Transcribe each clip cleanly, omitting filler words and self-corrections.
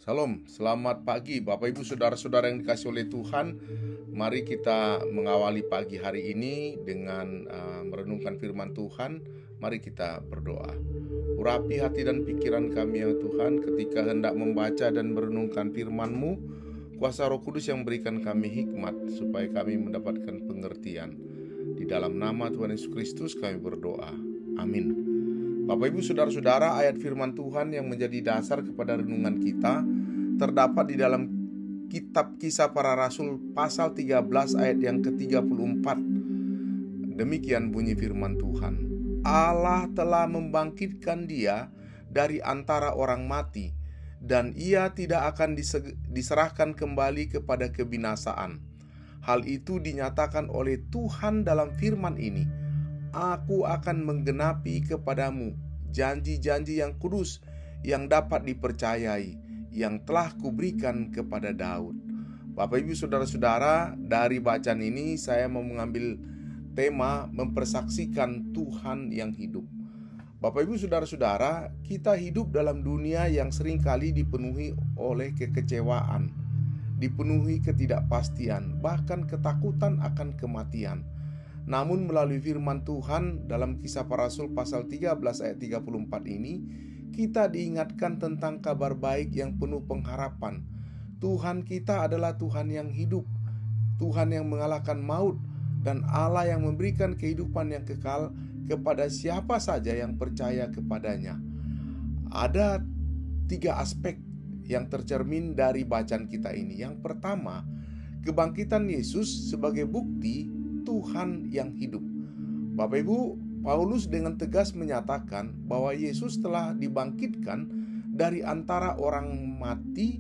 Salam, selamat pagi Bapak Ibu Saudara-saudara yang dikasihi oleh Tuhan. Mari kita mengawali pagi hari ini dengan merenungkan firman Tuhan. Mari kita berdoa. Urapi hati dan pikiran kami ya Tuhan ketika hendak membaca dan merenungkan firman-Mu. Kuasa Roh Kudus yang berikan kami hikmat supaya kami mendapatkan pengertian. Di dalam nama Tuhan Yesus Kristus kami berdoa. Amin. Bapak Ibu Saudara-saudara, ayat firman Tuhan yang menjadi dasar kepada renungan kita terdapat di dalam kitab Kisah Para Rasul pasal 13 ayat yang ke-34. Demikian bunyi firman Tuhan. Allah telah membangkitkan dia dari antara orang mati, dan ia tidak akan diserahkan kembali kepada kebinasaan. Hal itu dinyatakan oleh Tuhan dalam firman ini. Aku akan menggenapi kepadamu janji-janji yang kudus yang dapat dipercayai, yang telah kuberikan kepada Daud. Bapak Ibu Saudara-saudara, dari bacaan ini saya mau mengambil tema mempersaksikan Tuhan yang hidup. Bapak Ibu Saudara-saudara, kita hidup dalam dunia yang seringkali dipenuhi oleh kekecewaan, dipenuhi ketidakpastian, bahkan ketakutan akan kematian. Namun melalui firman Tuhan dalam Kisah Para Rasul pasal 13 ayat 34 ini, kita diingatkan tentang kabar baik yang penuh pengharapan. Tuhan kita adalah Tuhan yang hidup, Tuhan yang mengalahkan maut, dan Allah yang memberikan kehidupan yang kekal kepada siapa saja yang percaya kepadanya. Ada 3 aspek yang tercermin dari bacaan kita ini. Yang pertama, kebangkitan Yesus sebagai bukti Tuhan yang hidup. Bapak Ibu, Paulus dengan tegas menyatakan bahwa Yesus telah dibangkitkan dari antara orang mati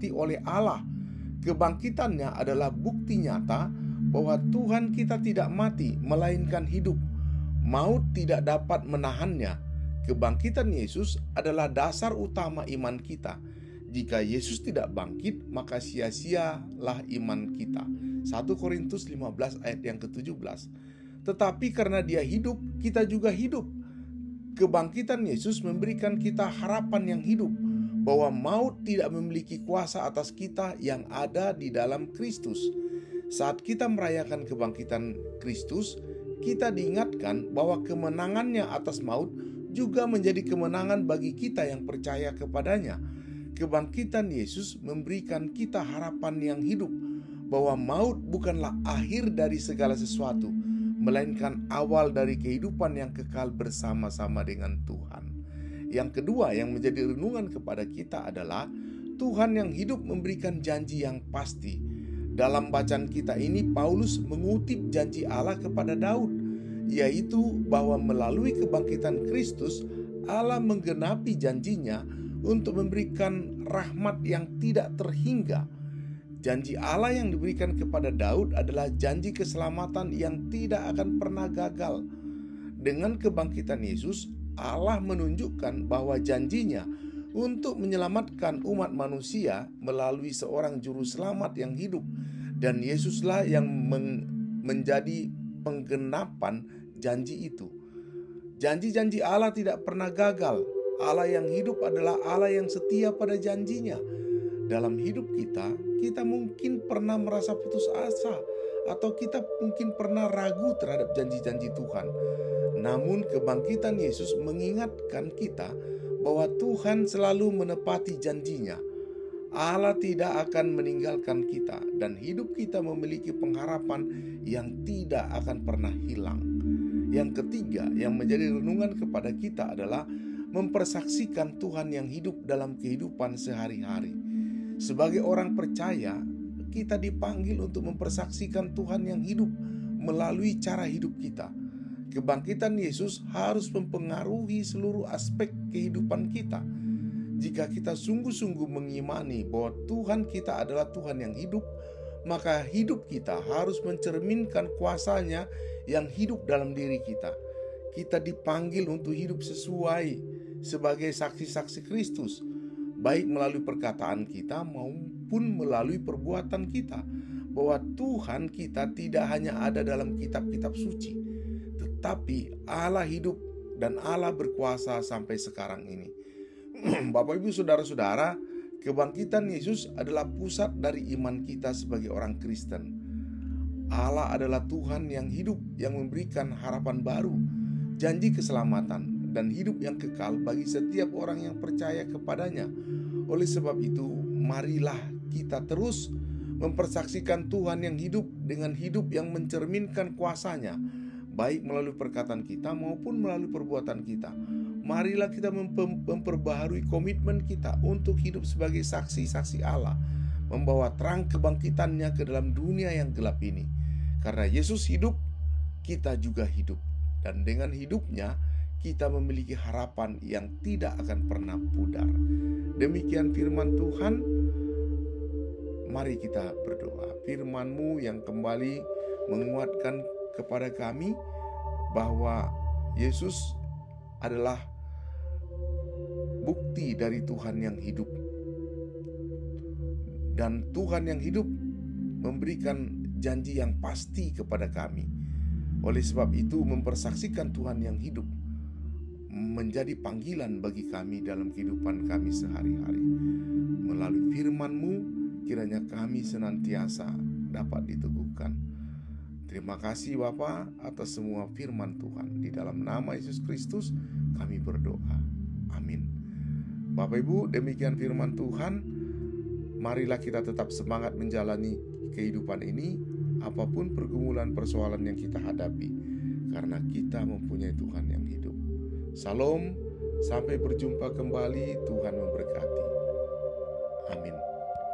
oleh Allah. Kebangkitannya adalah bukti nyata bahwa Tuhan kita tidak mati, melainkan hidup. Maut tidak dapat menahannya. Kebangkitan Yesus adalah dasar utama iman kita. Jika Yesus tidak bangkit, maka sia-sialah iman kita. 1 Korintus 15 ayat yang ke-17. Tetapi karena dia hidup, kita juga hidup. Kebangkitan Yesus memberikan kita harapan yang hidup, bahwa maut tidak memiliki kuasa atas kita yang ada di dalam Kristus. Saat kita merayakan kebangkitan Kristus, kita diingatkan bahwa kemenangannya atas maut juga menjadi kemenangan bagi kita yang percaya kepadanya. Kebangkitan Yesus memberikan kita harapan yang hidup, bahwa maut bukanlah akhir dari segala sesuatu, melainkan awal dari kehidupan yang kekal bersama-sama dengan Tuhan. Yang kedua yang menjadi renungan kepada kita adalah Tuhan yang hidup memberikan janji yang pasti. Dalam bacaan kita ini, Paulus mengutip janji Allah kepada Daud, yaitu bahwa melalui kebangkitan Kristus, Allah menggenapi janjinya untuk memberikan rahmat yang tidak terhingga. Janji Allah yang diberikan kepada Daud adalah janji keselamatan yang tidak akan pernah gagal. Dengan kebangkitan Yesus, Allah menunjukkan bahwa janjinya untuk menyelamatkan umat manusia melalui seorang juru selamat yang hidup, dan Yesuslah yang menjadi penggenapan janji itu. Janji-janji Allah tidak pernah gagal. Allah yang hidup adalah Allah yang setia pada janjinya. Dalam hidup kita mungkin pernah merasa putus asa, atau kita mungkin pernah ragu terhadap janji-janji Tuhan. Namun kebangkitan Yesus mengingatkan kita bahwa Tuhan selalu menepati janjinya. Allah tidak akan meninggalkan kita, dan hidup kita memiliki pengharapan yang tidak akan pernah hilang. Yang ketiga yang menjadi renungan kepada kita adalah mempersaksikan Tuhan yang hidup dalam kehidupan sehari-hari. Sebagai orang percaya, kita dipanggil untuk mempersaksikan Tuhan yang hidup melalui cara hidup kita. Kebangkitan Yesus harus mempengaruhi seluruh aspek kehidupan kita. Jika kita sungguh-sungguh mengimani bahwa Tuhan kita adalah Tuhan yang hidup, maka hidup kita harus mencerminkan kuasa-Nya yang hidup dalam diri kita. Kita dipanggil untuk hidup sesuai sebagai saksi-saksi Kristus, baik melalui perkataan kita maupun melalui perbuatan kita, bahwa Tuhan kita tidak hanya ada dalam kitab-kitab suci, tetapi Allah hidup dan Allah berkuasa sampai sekarang ini. Bapak Ibu Saudara-saudara, kebangkitan Yesus adalah pusat dari iman kita sebagai orang Kristen. Allah adalah Tuhan yang hidup, yang memberikan harapan baru, janji keselamatan, dan hidup yang kekal bagi setiap orang yang percaya kepadanya. Oleh sebab itu, marilah kita terus mempersaksikan Tuhan yang hidup dengan hidup yang mencerminkan kuasa-Nya, baik melalui perkataan kita maupun melalui perbuatan kita. Marilah kita memperbaharui komitmen kita untuk hidup sebagai saksi-saksi Allah, membawa terang kebangkitan-Nya ke dalam dunia yang gelap ini. Karena Yesus hidup, kita juga hidup. Dan dengan hidupnya, kita memiliki harapan yang tidak akan pernah pudar. Demikian firman Tuhan. Mari kita berdoa. Firman-Mu yang kembali menguatkan kepada kami bahwa Yesus adalah bukti dari Tuhan yang hidup. Dan Tuhan yang hidup memberikan janji yang pasti kepada kami. Oleh sebab itu, mempersaksikan Tuhan yang hidup menjadi panggilan bagi kami dalam kehidupan kami sehari-hari. Melalui firman-Mu, kiranya kami senantiasa dapat diteguhkan. Terima kasih Bapa atas semua firman Tuhan. Di dalam nama Yesus Kristus kami berdoa. Amin. Bapak Ibu, demikian firman Tuhan. Marilah kita tetap semangat menjalani kehidupan ini, apapun pergumulan persoalan yang kita hadapi, karena kita mempunyai Tuhan yang hidup. Salam, sampai berjumpa kembali. Tuhan memberkati.